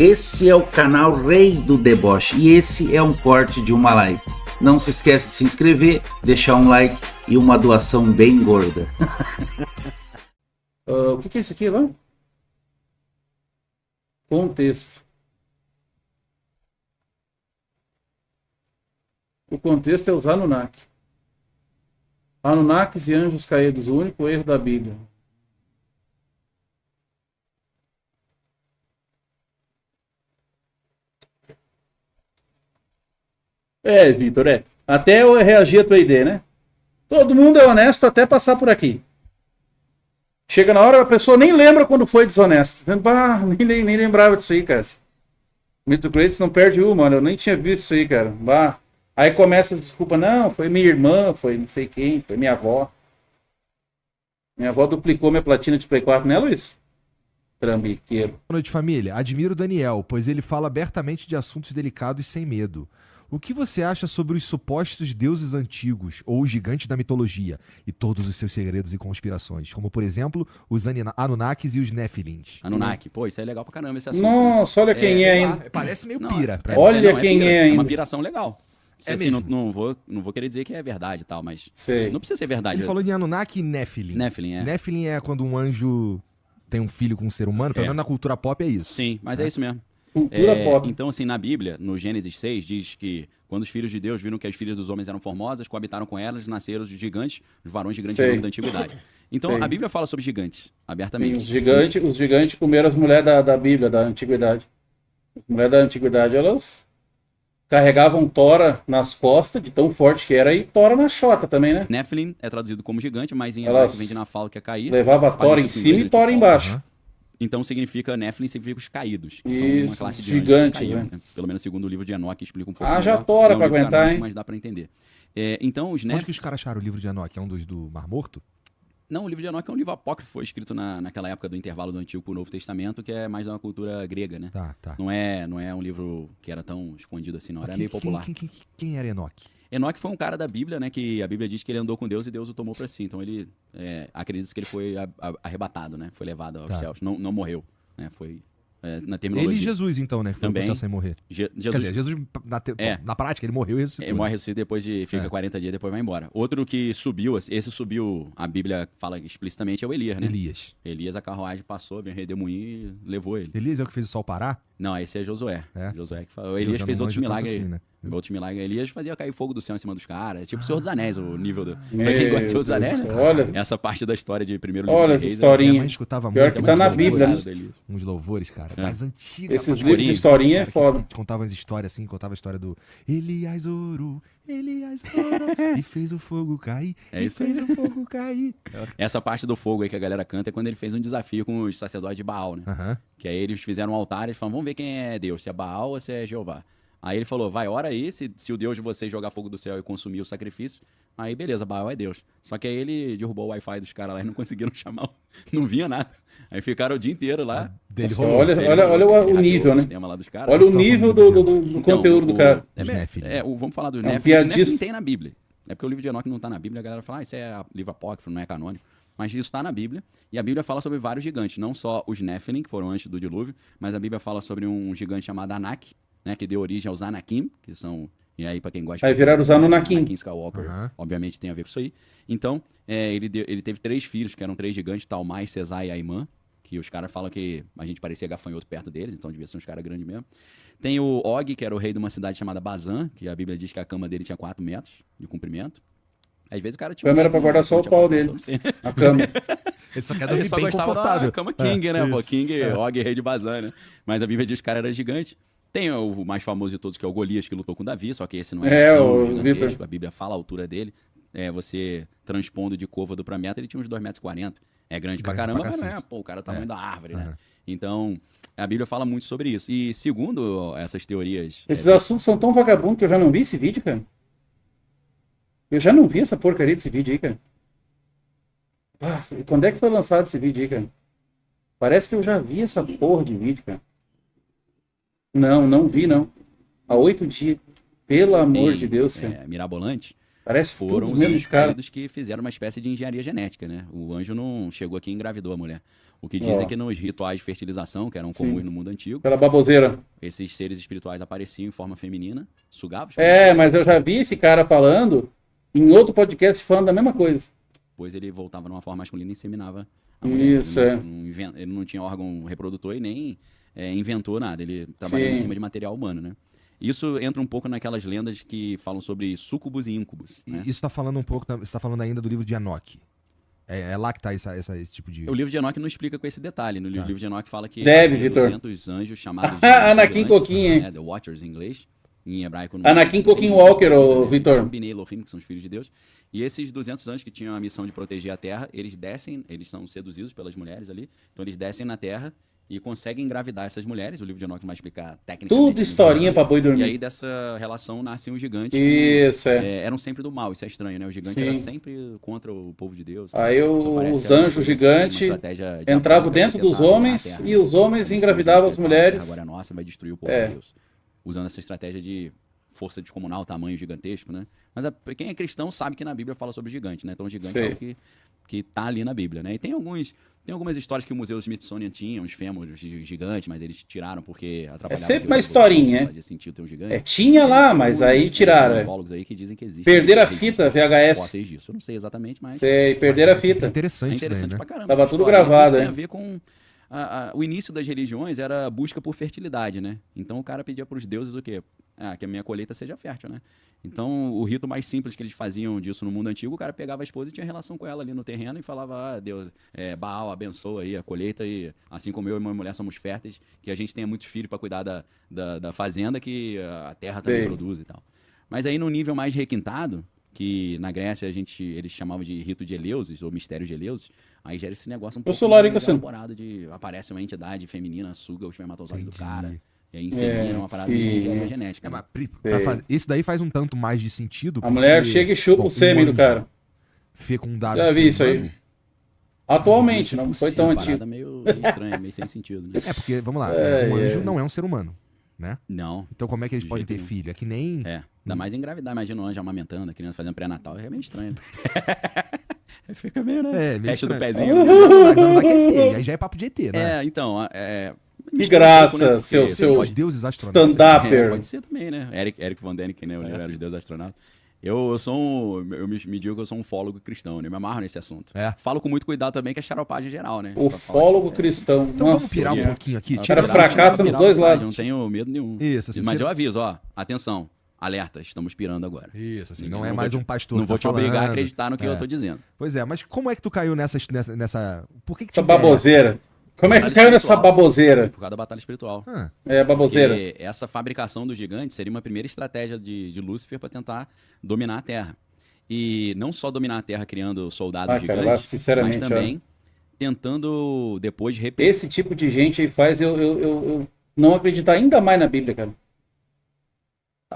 Esse é o canal Rei do Deboche e esse é um corte de uma live. Não se esqueça de se inscrever, deixar um like e uma doação bem gorda. O que é isso aqui, lá? Contexto. O contexto é os Anunnaki. Anunnakis e anjos caídos, o único erro da Bíblia. Vitor, até eu reagir a tua ideia, né? Todo mundo é honesto até passar por aqui. Chega na hora, a pessoa nem lembra quando foi desonesto. Dizendo, nem lembrava disso aí, cara. Mito Cleiton não perde uma, eu nem tinha visto isso aí, cara. Aí começa as desculpas, não, foi minha irmã, foi não sei quem, foi minha avó. Minha avó duplicou minha platina de Play 4, né, Luiz? Trambiqueiro. Boa noite, família. Admiro o Daniel, pois ele fala abertamente de assuntos delicados e sem medo. O que você acha sobre os supostos deuses antigos, ou os gigantes da mitologia, e todos os seus segredos e conspirações? Como, por exemplo, os Anunnakis e os Nephilins. Anunnaki, pô, isso é legal pra caramba esse assunto. Nossa, olha quem é, hein? Parece meio pira. Olha quem é, hein? É uma piração legal. Assim, não vou querer dizer que é verdade e tal, mas Sei. não precisa ser verdade. Ele falou de Anunnaki e Nephilim. Nephilim, é. Nephilim é quando um anjo tem um filho com um ser humano, pelo menos na cultura pop é isso. Sim, mas é isso mesmo. Cultura pop. Então, assim, na Bíblia, no Gênesis 6, diz que quando os filhos de Deus viram que as filhas dos homens eram formosas, coabitaram com elas, nasceram os gigantes, os varões de grande Sei. número da antiguidade. Então, Sei. a Bíblia fala sobre gigantes, Sim, abertamente. os gigantes comeram as mulheres da Bíblia, da antiguidade. As mulheres da antiguidade, elas carregavam tora nas costas, de tão forte que era, e tora na chota também, né? Nephilim é traduzido como gigante, mas em Elas hebraico vem de Nafal, que é cair. Levava a tora em Parecido com cima inglês, e tora tipo, embaixo. Então significa Nephilim, significa os caídos, que são Isso, uma classe de gigantes, anjos que caíram, né? Pelo menos segundo o livro de Enoque explica um pouco Haja melhor. tora É um pra livro aguentar, canônico, hein? mas dá pra entender. Então os Onde Nephilim... que os caras acharam o livro de Enoque? É um dos do Mar Morto? Não, o livro de Enoque é um livro apócrifo, foi escrito naquela época do intervalo do Antigo pro Novo Testamento, que é mais da cultura grega, né? Tá. Não é um livro que era tão escondido assim, não. Era meio popular. Quem era Enoque? Enoque foi um cara da Bíblia, né? Que a Bíblia diz que ele andou com Deus e Deus o tomou pra si. Então ele acredita que ele foi arrebatado, né? Foi levado aos céus. Não morreu, né? Foi na terminologia. Ele e Jesus, então, né? Que foi Também. pro céu sem morrer. Quer dizer, Jesus, na prática, ele morreu e ressuscitou. Ele morre ressuscita depois fica 40 dias, depois vai embora. Outro que subiu, esse subiu, a Bíblia fala explicitamente, é o Elias, né? Elias, a carruagem passou, veio redemoinho e levou ele. Elias é o que fez o sol parar? Não, esse é Josué. Josué que falou. O Eu Elias já fez não outros manjo tanto milagres aí. assim, né? Outros milagres. Elias fazia cair fogo do céu em cima dos caras. É tipo o Senhor dos Anéis, o nível do. Pra Meu quem gosta de Senhor dos Deus, Anéis, né? olha. Essa parte da história de primeiro livro Olha de essa Reis. historinha. Minha mãe escutava Pior muito. que tá na Bíblia, né? Uns louvores, cara. Mais antiga. Esses livros de historinha é foda. Contava as histórias assim, contava a história do Elias orou, e fez o fogo cair, É isso fez aí. o fogo cair. Essa parte do fogo aí que a galera canta é quando ele fez um desafio com os sacerdotes de Baal, né? Aham. Que aí eles fizeram um altar e falaram, vamos ver quem é Deus, se é Baal ou se é Jeová. Aí ele falou, vai, ora aí, se o Deus de vocês jogar fogo do céu e consumir o sacrifício, aí beleza, Baal é Deus. Só que aí ele derrubou o Wi-Fi dos caras lá e não conseguiram chamar, não vinha nada. Aí ficaram o dia inteiro lá. Dele Nossa, rolou. olha o nível, né? Sistema lá dos caras. Olha o nível do conteúdo do cara. Os Nephilim. Vamos falar do um Nephilim. O Nephilim piadista. tem na Bíblia. É porque o livro de Enoque não tá na Bíblia, a galera fala, isso é livro apócrifo, não é canônico. Mas isso está na Bíblia, e a Bíblia fala sobre vários gigantes, não só os Nephilim, que foram antes do dilúvio, mas a Bíblia fala sobre um gigante chamado Anak, né, que deu origem aos Anakim, que são, e aí para quem gosta... Aí viraram os Anunnaki. Anakin Skywalker, obviamente tem a ver com isso aí. Então, ele teve 3 filhos, que eram 3 gigantes, Talmai, Cesai e Aimã, que os caras falam que a gente parecia gafanhoto perto deles, então devia ser uns caras grandes mesmo. Tem o Og, que era o rei de uma cidade chamada Bazan, que a Bíblia diz que a cama dele tinha 4 metros de comprimento. Às vezes o cara tinha... A câmera pra guardar só o pau dele. A cama. Ele só quer Ele dormir só bem gostava confortável. da cama King, né? Pô, isso. King, Og, rei de Bazan, né? Mas a Bíblia diz que o cara era gigante. Tem o mais famoso de todos, que é o Golias, que lutou com Davi, só que esse não é o gigantesco. Vitor. A Bíblia fala a altura dele. Você transpondo de côvado pra meta, ele tinha uns 2,40 metros. É grande pra caramba, mas não é, pô, o cara é o tamanho da árvore, né? Então, a Bíblia fala muito sobre isso. E segundo essas teorias... Esses assuntos são tão vagabundos que eu já não vi esse vídeo, cara. Eu já não vi essa porcaria desse vídeo aí, cara. Quando é que foi lançado esse vídeo aí, cara? Parece que eu já vi essa porra de vídeo, cara. Não vi, não. Há 8 dias. Pelo amor de Deus, cara. Mirabolante. Parece Foram tudo os mesmo anjos de cara. caídos que fizeram uma espécie de engenharia genética, né? O anjo não chegou aqui e engravidou a mulher. O que dizem Ó. é que nos rituais de fertilização, que eram comuns no mundo antigo, Pela baboseira. esses seres espirituais apareciam em forma feminina, sugavam os Mas eu já vi esse cara falando em outro podcast falando da mesma coisa. depois ele voltava numa forma masculina e inseminava a mulher. Isso, Ele não tinha órgão reprodutor e nem inventou nada, ele trabalhava em Sim. cima de material humano, né? Isso entra um pouco naquelas lendas que falam sobre súcubos e íncubos, né? E isso tá falando um pouco, você tá falando ainda do livro de Enoque. É lá que tá esse tipo de... O livro de Enoque não explica com esse detalhe. No livro de Enoque fala que Deve, havia Vitor. 200 anjos chamados de Anakin gigantes, Coquinho, hein? né, The Watchers em inglês, em hebraico. Anakin Coquinho Walker, ô, Vitor. Bnei Elohim, que são os filhos de Deus. E esses 200 anjos que tinham a missão de proteger a terra, eles descem, eles são seduzidos pelas mulheres ali, então eles descem na terra e conseguem engravidar essas mulheres. O livro de Enoque vai explicar tecnicamente. Tudo historinha pra boi E dormir. aí dessa relação nascem os gigantes. Isso, que, eram sempre do mal, isso é estranho, né? O gigante Sim. era sempre contra o povo de Deus. Aí Então parece os que era uma anjos coisa assim, gigantes uma estratégia de entravam apoio pra dentro dos tentar dominar a homens terra, e os homens Como se engravidavam Deus as quer falar, a terra mulheres. agora é nossa, vai destruir o povo É. de Deus. Usando essa estratégia de força descomunal, tamanho gigantesco, né? Mas quem é cristão sabe que na Bíblia fala sobre gigante, né? Então o gigante Sei. é algo que tá ali na Bíblia, né? E tem algumas histórias que o Museu Smithsonian tinha, uns fêmurs gigantes, mas eles tiraram porque atrapalhava sempre a teoria uma da historinha, evolução, é? não fazia sentido ter um gigante. Tinha lá, mas aí tiraram. Antropólogos aí que dizem que existe. Perderam a registros fita VHS. fósseis disso. Eu não sei exatamente, mas Sei, perderam a Mas é fita. interessante, é interessante né? pra caramba. Tava essa tudo história. gravado, Isso tem é. a ver com o início das religiões era a busca por fertilidade, né? Então o cara pedia para os deuses o quê? Que a minha colheita seja fértil, né? Então o rito mais simples que eles faziam disso no mundo antigo, o cara pegava a esposa e tinha relação com ela ali no terreno e falava, Deus, Baal abençoa aí a colheita e assim como eu e minha mulher somos férteis, que a gente tenha muitos filhos para cuidar da fazenda, que a terra também Sei. produz e tal. Mas aí no nível mais requintado, que na Grécia eles chamavam de rito de Eleusis, ou mistério de Eleusis, aí gera esse negócio um pouco sou Larica, mais sim. elaborado de aparece uma entidade feminina, suga o espermatozoide do Entendi. cara, e aí insemina uma parada de sim. engenharia genética. É, né? mas pra fazer- isso daí faz um tanto mais de sentido. A mulher porque, chega e chupa bom, o sêmen do anjo cara. Fecundado. Já ser vi isso aí. humano- Atualmente, Devia ser não foi tão Uma antigo. parada meio estranha, meio sem sentido, né? É, porque, vamos lá, É, um anjo é. não é um ser humano, né? Não, Então como é que eles De podem jeito ter nenhum. filho? É que nem... ainda mais engravidar, imagina um anjo amamentando, a criança fazendo pré-natal, é meio estranho. Fica meio, né? É, meio Resto do estranho. pezinho. Mas não dá que é ET, aí já é papo de ET, né? Então, Que mistura um graça, pouco, né? seu- Porque seu Os deuses astronautas. stand-upper. pode ser também, né? Eric Von Däniken, né? O livro Era os Deuses Astronautas. Eu me digo que eu sou um fólogo cristão, né? Eu me amarro nesse assunto. É. Falo com muito cuidado também, que é xaropagem geral, né? O Pra falar fólogo que é cristão. Então Nossa vamos pirar um Senhora. pouquinho aqui. O Tira cara fracassa nos dois lados. Não tenho medo nenhum. Isso, assim, Mas tira- eu aviso, ó. Atenção. Alerta, estamos pirando agora. Isso, assim, Ninguém- não é não mais vou te- um pastor Não que vou tá te obrigar a falando. acreditar no que É. eu tô dizendo. Pois é, mas como é que tu caiu nessa... Por que te Essa interessa? baboseira. Como é que Batalha caiu nessa espiritual. baboseira? Por causa da batalha espiritual. Ah, É, baboseira. Porque essa fabricação do gigante seria uma primeira estratégia de Lúcifer para tentar dominar a Terra. E não só dominar a Terra criando soldados Ah, cara, gigantes, sinceramente, mas também tentando depois repetir Esse tipo de gente aí faz eu não acreditar ainda mais na Bíblia, cara.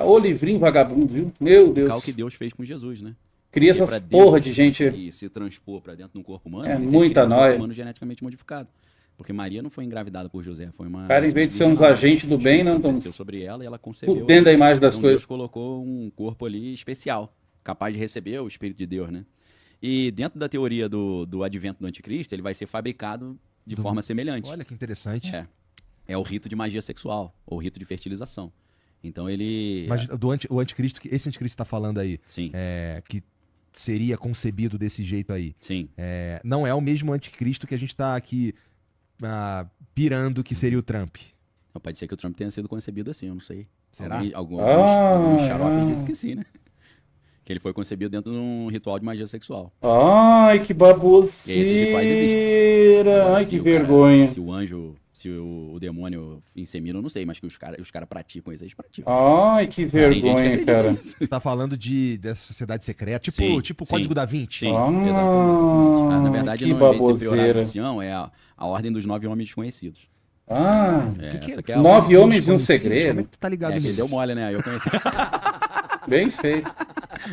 Ô livrinho vagabundo, viu? Meu o Deus. que Deus fez com Jesus, né? Cria Porque essas pra Deus porra de gente. conseguir se transpor para dentro de um corpo humano, É ele teve muita que criar um nóia. corpo humano geneticamente modificado. Porque Maria não foi engravidada por José, foi uma... Cara, em vez de ser uns agentes do bem, não estão desceu sobre ela e ela concebeu. fudendo da imagem das Então coisas. Deus colocou um corpo ali especial, capaz de receber o Espírito de Deus, né? E dentro da teoria do advento do anticristo, ele vai ser fabricado de forma semelhante. olha que interessante. É o rito de magia sexual, ou rito de fertilização. Então ele... Mas o anticristo, esse anticristo que tá falando aí, Sim, que seria concebido desse jeito aí, sim. não é o mesmo anticristo que a gente tá aqui pirando que seria o Trump. Então, pode ser que o Trump tenha sido concebido assim, eu não sei. Será? Alguns xaropes dizem que sim, né? Que ele foi concebido dentro de um ritual de magia sexual. Ai, que Esses rituais baboseira. Agora, Ai, se que o cara- vergonha. se o anjo, se o demônio insemina, eu não sei, mas que os cara praticam isso, eles praticam. Ai, que Tem gente que vergonha, acredita cara. nisso. Você tá falando dessa sociedade secreta, Sim, tipo o sim. Código da Vinci. Sim, Ah, exatamente. Na verdade, que não é esse baboseira. priorato ancião, é a ordem dos 9 homens desconhecidos. Ah, Essa que é a 9 ordem. homens e um desconhecidos? segredo. Como é que tu tá ligado Que ele nisso? deu mole, né? Aí eu conheci. bem feito.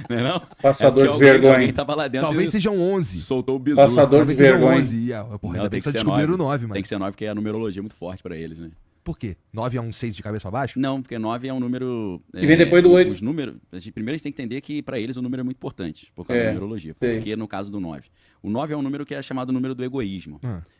Não é não? Passador É de porque vergonha. Alguém tava lá dentro Talvez e sejam 11. soltou o bisu. Passador Talvez de sejam vergonha. 11. E, porra, Não, ainda tem bem que só ser descobriram 9. 9, mano. Tem que ser 9 porque a numerologia é muito forte pra eles, né? Por quê? 9 é um 6 de cabeça pra baixo? Não, porque 9 é um número... Que vem depois do 8. Os números... Primeiro a gente tem que entender que pra eles o número é muito importante, por causa da numerologia. sei. Porque no caso do 9. O 9 é um número que é chamado número do egoísmo.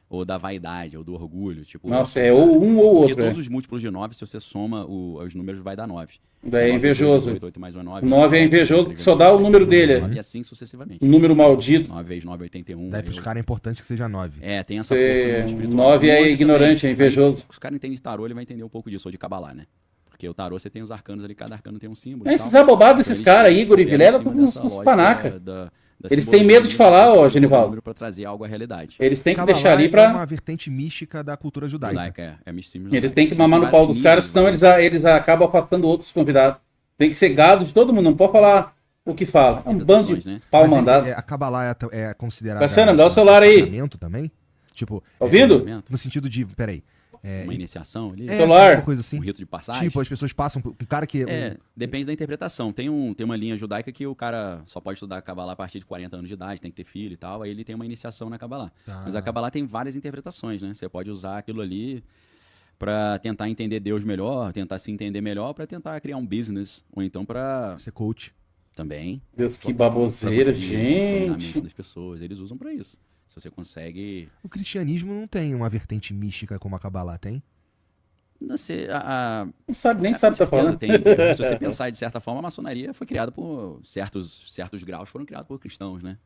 ou da vaidade, ou do orgulho. Tipo, Nossa, é ou um ou porque outro. todos os múltiplos de 9, se você soma os números, vai dar 9. Daí é invejoso. 8 mais 1 é 9. O 9 é invejoso, porque só dá o número dele. E assim sucessivamente. Um número maldito. 9 vezes 9 é 81. Daí pros caras é importante que seja 9. Tem essa força no mundo espiritual. 9 é 11 ignorante, também. é invejoso. Se o cara entende de tarô, ele vai entender um pouco disso, ou de Kabbalah, né? Porque o tarô, você tem os arcanos ali, cada arcano tem um símbolo. e Esses tal. abobados desses Então, caras, eles Igor e vieram Vilela, em cima tudo dessa uns lógica panaca. da Eles têm medo de falar, simbologia, Genivaldo. número pra trazer algo à realidade. Eles têm que Kabbalah deixar ali é pra. uma vertente mística da cultura judaica. Judaica, é misticismo Eles judaico. têm que mamar no têm pau vários dos caras, níveis, senão né? eles acabam afastando outros convidados. Tem que ser gado de todo mundo, não pode falar o que fala. É um bando de Interpretações, né? pau Mas mandado. a Kabbalah é considerada... Cassiano, me dá o celular aí. ensinamento também? Tipo, Tá ouvindo? Momento, no sentido de... Peraí. Uma iniciação ali, Celular. Uma coisa assim. um rito de passagem. Tipo, as pessoas passam... Um cara que... Depende da interpretação. Tem uma linha judaica que o cara só pode estudar Kabbalah a partir de 40 anos de idade, tem que ter filho e tal, aí ele tem uma iniciação na Kabbalah. Ah. Mas a Kabbalah tem várias interpretações, né? Você pode usar aquilo ali para tentar entender Deus melhor, tentar se entender melhor, para tentar criar um business, ou então para Ser coach. também Deus, que pra baboseira, conseguir dominar a mente gente. das pessoas. Eles usam para isso. Se você consegue, O cristianismo não tem uma vertente mística como a Kabbalah tem? não sei, Nem sabe o que tá certeza falando. tem. Se você pensar de certa forma, a maçonaria foi criada por certos graus foram criados por cristãos, né?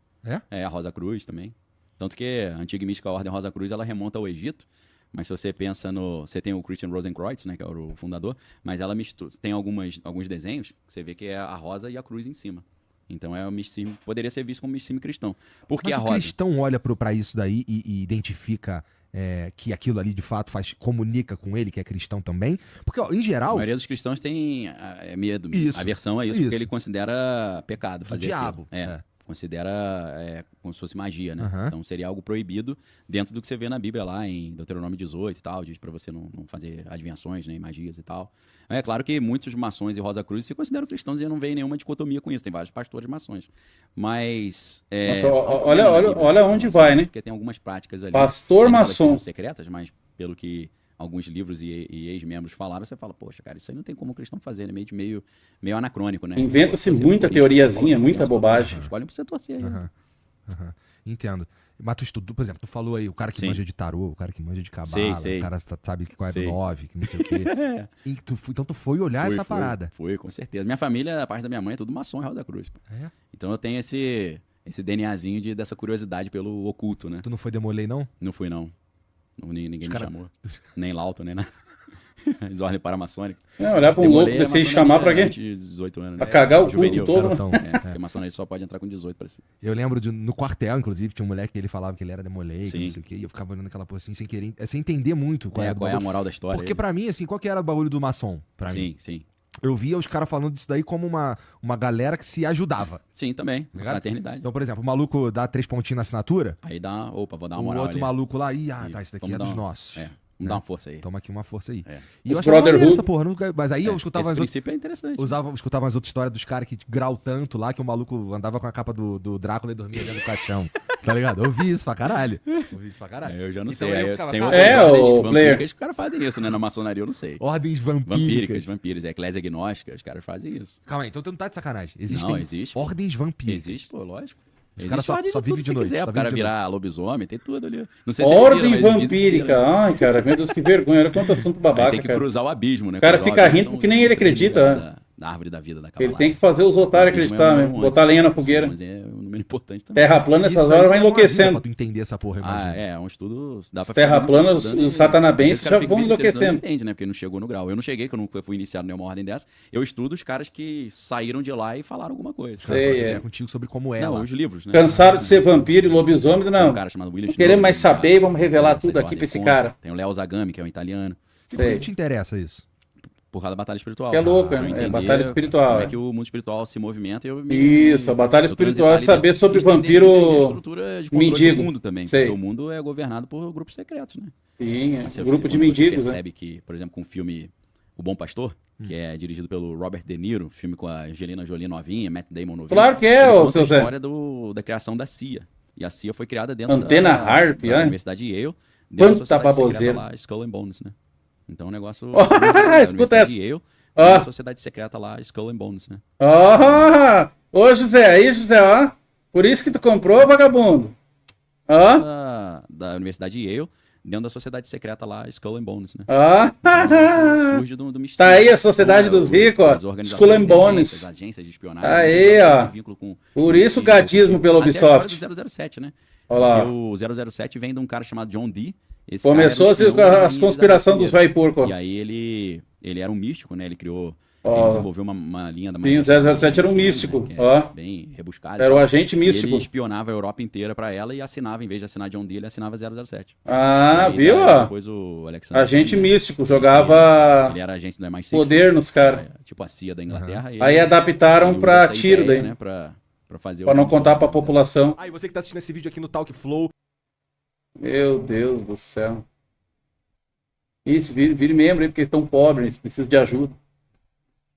É? A Rosa Cruz também. Tanto que a antiga e mística Ordem Rosa Cruz, ela remonta ao Egito. Mas se você pensa no... Você tem o Christian Rosenkreuz, né? Que é o fundador. Mas ela mistura... Tem alguns desenhos que você vê que é a rosa e a cruz em cima. Então é o misticismo... Poderia ser visto como misticismo cristão. Por que Mas a o rosa? cristão olha pra isso daí e identifica que aquilo ali de fato comunica com ele, que é cristão também? Porque, ó, em A geral, maioria dos cristãos tem medo, Isso, aversão a isso, isso. porque ele considera pecado do fazer diabo. aquilo. Considera como se fosse magia, né? Aham. Então seria algo proibido dentro do que você vê na Bíblia lá em Deuteronômio 18 e tal, diz pra você não fazer adivinhações, nem magias e tal. É claro que muitos maçons e Rosa Cruz se consideram cristãos e não veem nenhuma dicotomia com isso. Tem vários pastores maçons. Mas... Nossa, olha onde vai, né? Porque tem algumas práticas ali. Pastor Tem aquelas que maçom. são secretas, mas pelo que alguns livros e ex-membros falaram, você fala, poxa, cara, isso aí não tem como o cristão fazer, né? Meio anacrônico, né? Inventa-se Você muita político, teoriazinha, você muita fala, bobagem. Escolhe pra você torcer aí. Aham, aham. Entendo. Mas tu estudou, por exemplo, tu falou aí, o cara que Sim. manja de tarô, o cara que manja de cabala, Sei. o cara sabe qual é do Sei. 9, que não sei o quê. Então tu foi olhar essa parada. Foi, com certeza. Minha família, a parte da minha mãe, é tudo maçom e Rosa Cruz. Pô. É? Então eu tenho esse DNAzinho dessa curiosidade pelo oculto, né? Tu não foi demolei, não? Não fui, não. Ninguém me cara- chamou. Nem Lauto, nem nada. Desordem paramaçônica. Olhar pra um louco Demolei a desse aí maçonaria chamar pra quê? antes de 18 anos. Pra cagar o culto Juvenil. todo, né? Garotão. Porque a maçonaria só pode entrar com 18 pra cima. Eu lembro no quartel, inclusive, tinha um moleque que ele falava que ele era demolei, que Sim. não sei o quê, e eu ficava olhando aquela porra assim, sem querer, sem entender muito qual Qual era o é a bagulho. moral da história? Porque aí? pra mim, assim, qual que era o bagulho do maçom? Pra mim. Sim. Eu via os caras falando disso daí como uma galera que se ajudava. Sim, também. Ligado? Fraternidade. Então, por exemplo, o maluco dá 3 pontinhos na assinatura, Aí dá, vou dar uma o moral outro ali. maluco lá, E tá, esse daqui vamos é dar dos uma- nossos. Vamos dar uma força aí. Toma aqui uma força aí. É. E eu Os achava maneiro Brotherhood. essa porra, mas aí eu escutava Esse as outras. princípio é interessante. Escutava as outras histórias dos caras que grau tanto lá que o maluco andava com a capa do Drácula e dormia dentro do caixão. Tá ligado? Eu vi isso pra caralho. Eu já não Então sei. aí eu Aí ficava, tem cara, outras É, ordens o vampíricas player. que os caras fazem isso, né? Na maçonaria eu não sei. Ordens vampíricas. Vampiras. Eclésia agnóstica, os caras fazem isso. Calma aí, então tu não tá de sacanagem. Existem Não, existe. ordens vampíricas. Existe, pô, lógico. Os caras só ordem vivem tudo de que noite, quiser, só o cara vive de virar lobisomem, tem tudo ali. Não sei se é Ordem mentira, mas dizem que vampírica. vira. Ai, cara, meu Deus, que vergonha. Olha quanto assunto Aí babaca, tem que cara. cruzar o abismo, né? O cara Cruzar fica abismo rindo são porque nem ele acredita, né? Da árvore da vida, da Ele Kabbalah. tem que fazer os otários O abismo acreditar, o né? número 11. Botar lenha na O fogueira. 11 é um número importante também. Terra plana, nessas Isso daí horas vai leva uma vida enlouquecendo. Pra tu entender essa porra, eu imagino. É um estudo. Dá pra Terra ficar plana, estudando os e- ratanabenses esse cara já fica vão o vídeo inteiro estudando, enlouquecendo. Entende, né? Porque não chegou no grau. Eu não cheguei, que eu nunca fui iniciado em nenhuma ordem dessa. Eu estudo os caras que saíram de lá e falaram alguma coisa. Cara, Sei, troca é. ideia contigo sobre como é Não, lá. os livros, né? Cansaram de ser vampiro e lobisomem, Tem não. um cara chamado William Não queremos mais Shinoda, saber e vamos revelar essas tudo aqui ordens pra esse contra. cara. Tem o Léo Zagami, que é um italiano. E por que Sei. te interessa isso? Por causa da batalha espiritual. Que é louco, Pra eu é entender batalha espiritual, Como é. é que o mundo espiritual se movimenta. Isso, a batalha espiritual é saber sobre entender vampiro a estrutura de controle mendigo. do mundo também. Sei. Porque o mundo é governado por grupos secretos, né? Sim, é. Você- Um grupo quando de você mendigos, né? percebe que, por exemplo, com o filme O Bom Pastor, que é dirigido pelo Robert De Niro, filme com a Angelina Jolie novinha, Matt Damon novinho. Claro que é, ele ô, conta seu a Zé. história da criação da CIA. E a CIA foi criada dentro Antena Harp, da é? Universidade de Yale. Quanta da sociedade secreta baboseira. lá, Skull and Bones, né? Então o negócio... Escuta essa. de Yale, Ó. uma sociedade secreta lá, Skull and Bones, né? Ó, ô José, aí José, ó. Por isso que tu comprou, vagabundo. Ó, da Universidade de Yale, dentro da sociedade secreta lá, Skull and Bones, né? Ah, Então, surge do misticismo. tá aí a sociedade dos ricos, ó. As organizações Skull and de inteligência, Bones. as agências de espionagem. Aí, né, ó. esse vínculo com Por isso o CIA, gadismo pela até Ubisoft. a história do 007, né? Olha lá. Porque o 007 vem de um cara chamado John Dee. Esse Começou cara era um espião as da conspiração Rainha dos Elizabeth vai porco. I. E aí ele era um místico, né? Ele criou... Ó. Ele desenvolveu uma linha da Sim, o 007 era um místico, né, que é ó. bem rebuscada. Era e o tal. agente E místico. ele espionava a Europa inteira pra ela e assinava, em vez de assinar John Dee, ele assinava 007. Ah, E aí, viu, daí ó? Depois o Alexander... Agente né, místico, jogava ele era agente do MI6. poder né, nos caras. tipo a CIA da Inglaterra. e Aí ele- adaptaram ele usa pra essa tiro ideia, daí. né, pra fazer Pra o- não contar pra população. Ah, e você que tá assistindo esse vídeo aqui no Talk Flow, Meu Deus do céu. Isso, vire membro aí, porque eles estão pobres, eles precisam de ajuda.